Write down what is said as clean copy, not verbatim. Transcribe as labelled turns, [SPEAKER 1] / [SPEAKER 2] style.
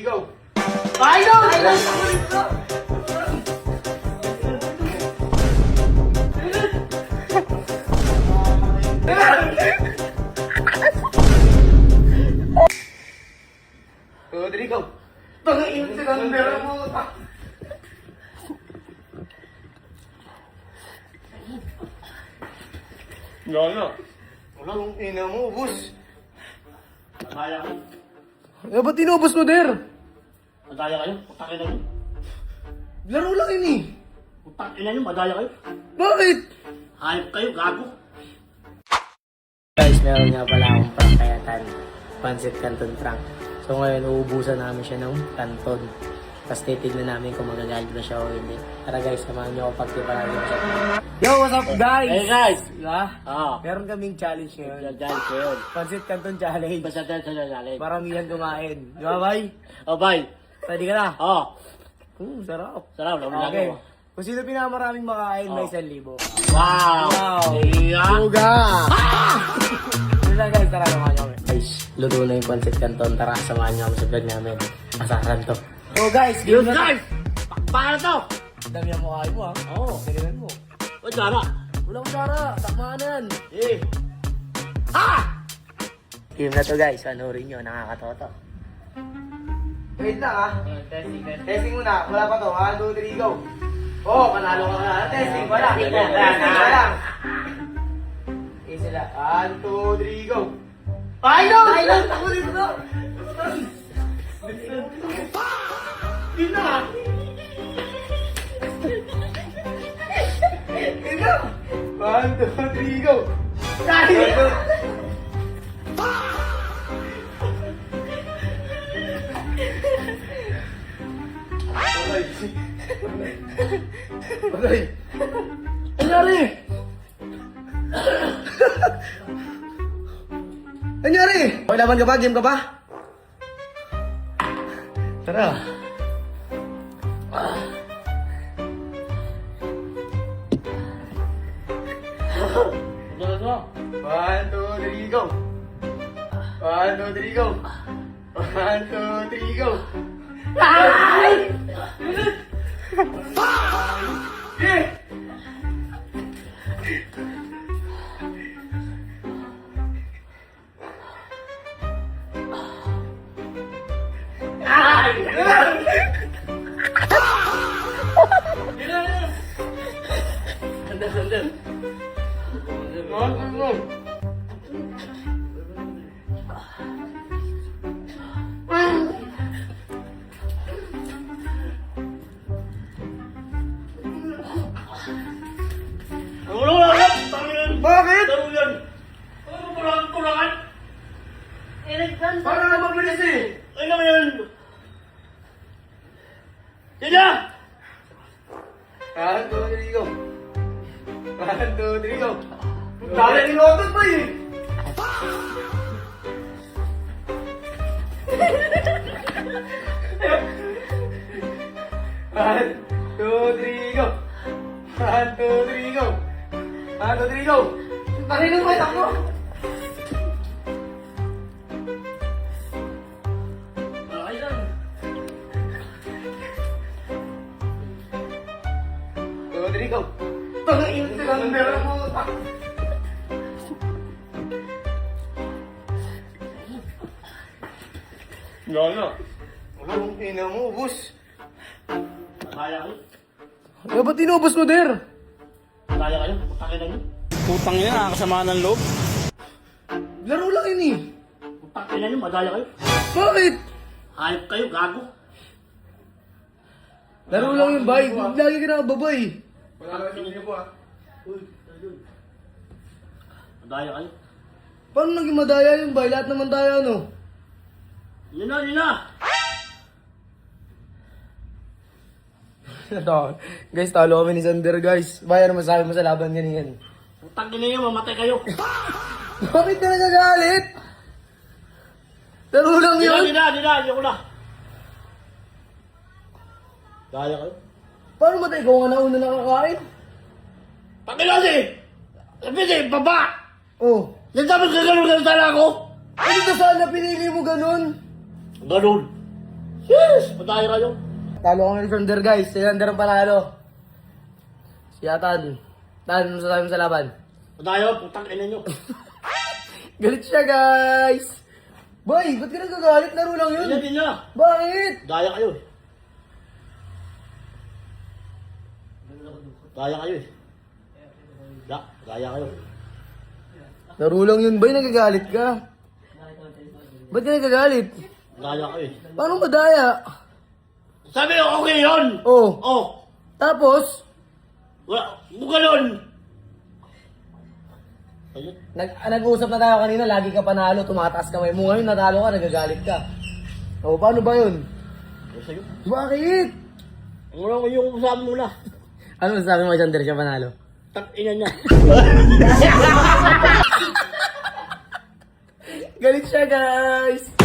[SPEAKER 1] 3, go! Final! Two, three, go! Tangin si Thunder mo!
[SPEAKER 2] Wala.
[SPEAKER 1] Wala kong ina mo, boss.
[SPEAKER 2] Madaya kayo.
[SPEAKER 1] Eh, ba't tinubos mo, Der?
[SPEAKER 2] Madaya kayo. Putang ina nyo.
[SPEAKER 1] Laro lang yun eh.
[SPEAKER 2] Putang ina nyo, madaya kayo.
[SPEAKER 1] Bakit?
[SPEAKER 2] Hayop kayo, gago.
[SPEAKER 3] Guys, meron nga pala akong prangkayatan. Pancit Canton prank. So ngayon, uubusan namin siya ng canton. Tapos titignan namin kung magagalit ba siya o hindi. Tara guys, samahan niyo ako pagtipa namin siya. Yo, what's up guys?
[SPEAKER 2] Hey guys!
[SPEAKER 3] Diba?
[SPEAKER 2] Ah.
[SPEAKER 3] Meron kaming challenge ngayon.
[SPEAKER 2] Diyan ko yun.
[SPEAKER 3] Pancit Canton challenge.
[SPEAKER 2] Basta dyan sa dyan.
[SPEAKER 3] Paramihan kumain. Di ba, bay?
[SPEAKER 2] Oh, bye.
[SPEAKER 3] Ready ka na?
[SPEAKER 2] Oh.
[SPEAKER 3] Sarap.
[SPEAKER 2] Sarap, naman
[SPEAKER 3] Okay.
[SPEAKER 2] ako.
[SPEAKER 3] Kung sino pinakamaraming makain, may 1,000.
[SPEAKER 2] Wow!
[SPEAKER 3] Wow.
[SPEAKER 2] Iya!
[SPEAKER 3] Suga! Yun lang guys, tara samahan niyo kami. Guys, luto na yung pancit canton. Tara, samahan niyo kami sa vlog namin. Asahan to. So guys,
[SPEAKER 2] Yun guys! Paano to?
[SPEAKER 3] dami ang mukha mo ha.
[SPEAKER 2] Oo.
[SPEAKER 3] Tignan mo.
[SPEAKER 2] O, Jara.
[SPEAKER 3] Walang cara, takmanan.
[SPEAKER 2] Eh. Ha!
[SPEAKER 3] Team na to guys, panurin nyo, nakakatoto.
[SPEAKER 1] Wait lang ah. Testing muna. Wala pa to. 1, 2, 3, go! Oh, panalo ka na. Testing pa lang. Testing pa lang. Isa lang. 1, 2, 3, go! Final! Final! Ako dito! Yun na! Yun na! 1, 2, 3, go! Kaya! Bagay! Anyari? Anyari? Okay, laban ka ba? Game ka ba? Tara.
[SPEAKER 2] Ano to?
[SPEAKER 1] 1, 2, 3, go! 1, 2, 3, go! 1, 2, 3, go! Ay! Yeah!
[SPEAKER 2] Sandal. Ulo lang! Tanginan!
[SPEAKER 1] Bakit?
[SPEAKER 2] Tanong yan! Ano ba kulangan?
[SPEAKER 1] Paano na mabilis eh?
[SPEAKER 2] Ay naman yan! Sige!
[SPEAKER 1] 1, 2, 3, go! 1, 2, 3, go! Dali ni Lotot pa eh! One, two, three, go! 1, 2, 3, go! 1, 2, 3, go! Marinong ba ako?
[SPEAKER 2] Malaki yan!
[SPEAKER 1] 2, 3, go! Tangin si Thunder mo!
[SPEAKER 2] Wala.
[SPEAKER 1] Wala kong ina mo, boss!
[SPEAKER 2] Madaya kayo.
[SPEAKER 1] Eh, ba't tinubos mo, Der?
[SPEAKER 2] Madaya kayo. Putang ina nyo.
[SPEAKER 4] Putang ina, nakakasama ng loob.
[SPEAKER 1] Laro lang yun eh!
[SPEAKER 2] Putang ina nyo, madaya kayo.
[SPEAKER 1] Bakit?
[SPEAKER 2] Hayop kayo, gago.
[SPEAKER 1] Laro lang yung bay. Lagi ka nakababay.
[SPEAKER 2] Madaya kayo.
[SPEAKER 1] Paano naging madaya yung bay? Lahat naman tayo, ano?
[SPEAKER 2] Yun na!
[SPEAKER 1] Ito, guys, talo kami ni Sander, guys. Bayan naman sabi mo sa laban ganyan.
[SPEAKER 2] Putang ina nyo, mamatay kayo.
[SPEAKER 1] Bakit ka nagagalit? Laro lang yun.
[SPEAKER 2] Di na, ayoko na. Daya kayo.
[SPEAKER 1] Paano matay? Ikaw nga nauna nakakain?
[SPEAKER 2] Panginoon Sabi baba!
[SPEAKER 1] Oh.
[SPEAKER 2] Yan dapat gagawin ka sana ako?
[SPEAKER 1] Ano na sana pinili mo ganun?
[SPEAKER 2] Ganun. Padayo kayo.
[SPEAKER 1] Talo kami ni Thunder guys. Si Thunder ang panalo. Si Tan. Tan, ano sasabi mo sa laban?
[SPEAKER 2] Padayo, putang ina nyo.
[SPEAKER 1] Galit siya guys. Boy, ba't ka nagagalit? Laro lang yun.
[SPEAKER 2] Yan din na.
[SPEAKER 1] Bakit?
[SPEAKER 2] Daya kayo. Daya kayo eh. Daya kayo.
[SPEAKER 1] Laro lang yun. Boy, nagagalit ka. Ba't ka nagagalit?
[SPEAKER 2] Daya kayo eh.
[SPEAKER 1] Paano madaya?
[SPEAKER 2] Sabi ko, okay yun.
[SPEAKER 1] Oh.
[SPEAKER 2] Oh.
[SPEAKER 1] Tapos,
[SPEAKER 2] Wala. Bugalon. Ayun.
[SPEAKER 1] nag-uusap na tayo kanina, lagi ka panalo, tumataas kamay mo. Ngayon, natalo ka, nagagalit ka. O, paano ba yun?
[SPEAKER 2] Ayun sa'yo.
[SPEAKER 1] Bakit?
[SPEAKER 2] Wala ko yung usapan mo na.
[SPEAKER 1] Ano masasabi mo kay Thunder siya panalo?
[SPEAKER 2] Tak ina niya.
[SPEAKER 1] Galit siya, guys!